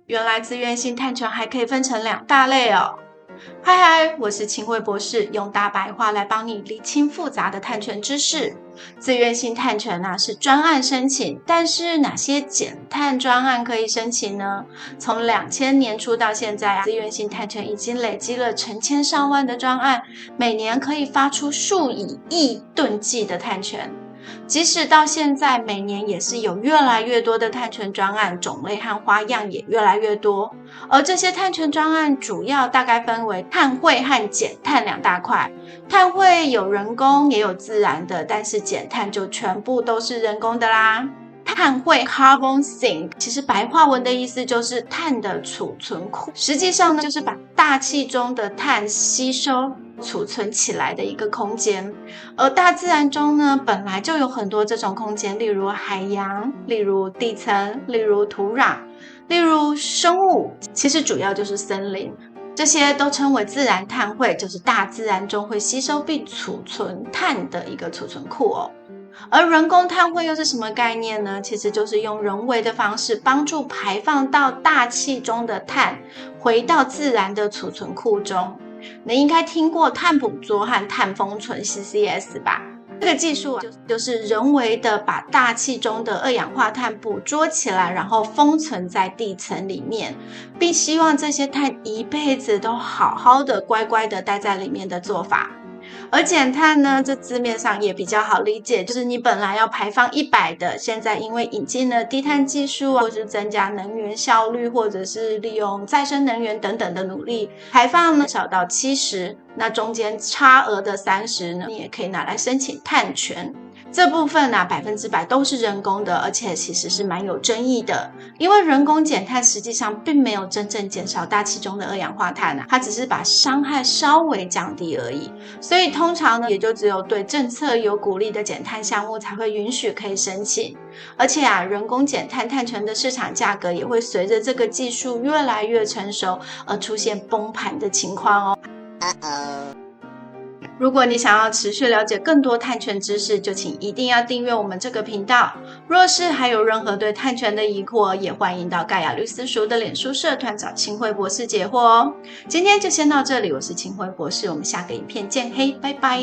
原来自愿性碳权还可以分成2大类哦。嗨，我是清慧博士，用大白话来帮你理清复杂的碳权知识。自愿性碳权是专案申请，但是哪些减碳专案可以申请呢？从2000年初到现在自愿性碳权已经累积了成千上万的专案，每年可以发出数以亿吨计的碳权。即使到现在，每年也是有越来越多的碳权专案，种类和花样也越来越多。而这些碳权专案主要大概分为碳汇和减碳2大块。碳汇有人工也有自然的，但是减碳就全部都是人工的啦。碳汇 carbon sink 其实白话文的意思就是碳的储存库，实际上呢就是把大气中的碳吸收储存起来的一个空间。而大自然中呢本来就有很多这种空间，例如海洋，例如地层，例如土壤，例如生物，其实主要就是森林，这些都称为自然碳汇，就是大自然中会吸收并储存碳的一个储存库哦。而人工碳汇又是什么概念呢？其实就是用人为的方式帮助排放到大气中的碳回到自然的储存库中。你应该听过碳捕捉和碳封存 CCS 吧？这个技术就是人为的把大气中的二氧化碳捕捉起来，然后封存在地层里面，并希望这些碳一辈子都好好的乖乖的待在里面的做法。而减碳呢，这字面上也比较好理解，就是你本来要排放100的，现在因为引进了低碳技术，或是增加能源效率，或者是利用再生能源等等的努力，排放呢少到70，那中间差额的30呢，你也可以拿来申请碳权。这部分100%都是人工的，而且其实是蛮有争议的，因为人工减碳实际上并没有真正减少大气中的二氧化碳它只是把伤害稍微降低而已。所以通常呢，也就只有对政策有鼓励的减碳项目才会允许可以申请。而且人工减碳碳权的市场价格也会随着这个技术越来越成熟而出现崩盘的情况哦。如果你想要持续了解更多碳权知识，就请一定要订阅我们这个频道。若是还有任何对碳权的疑惑，也欢迎到盖亚律师塾的脸书社团找清慧博士解惑哦。今天就先到这里，我是清慧博士，我们下个影片见，嘿，拜拜。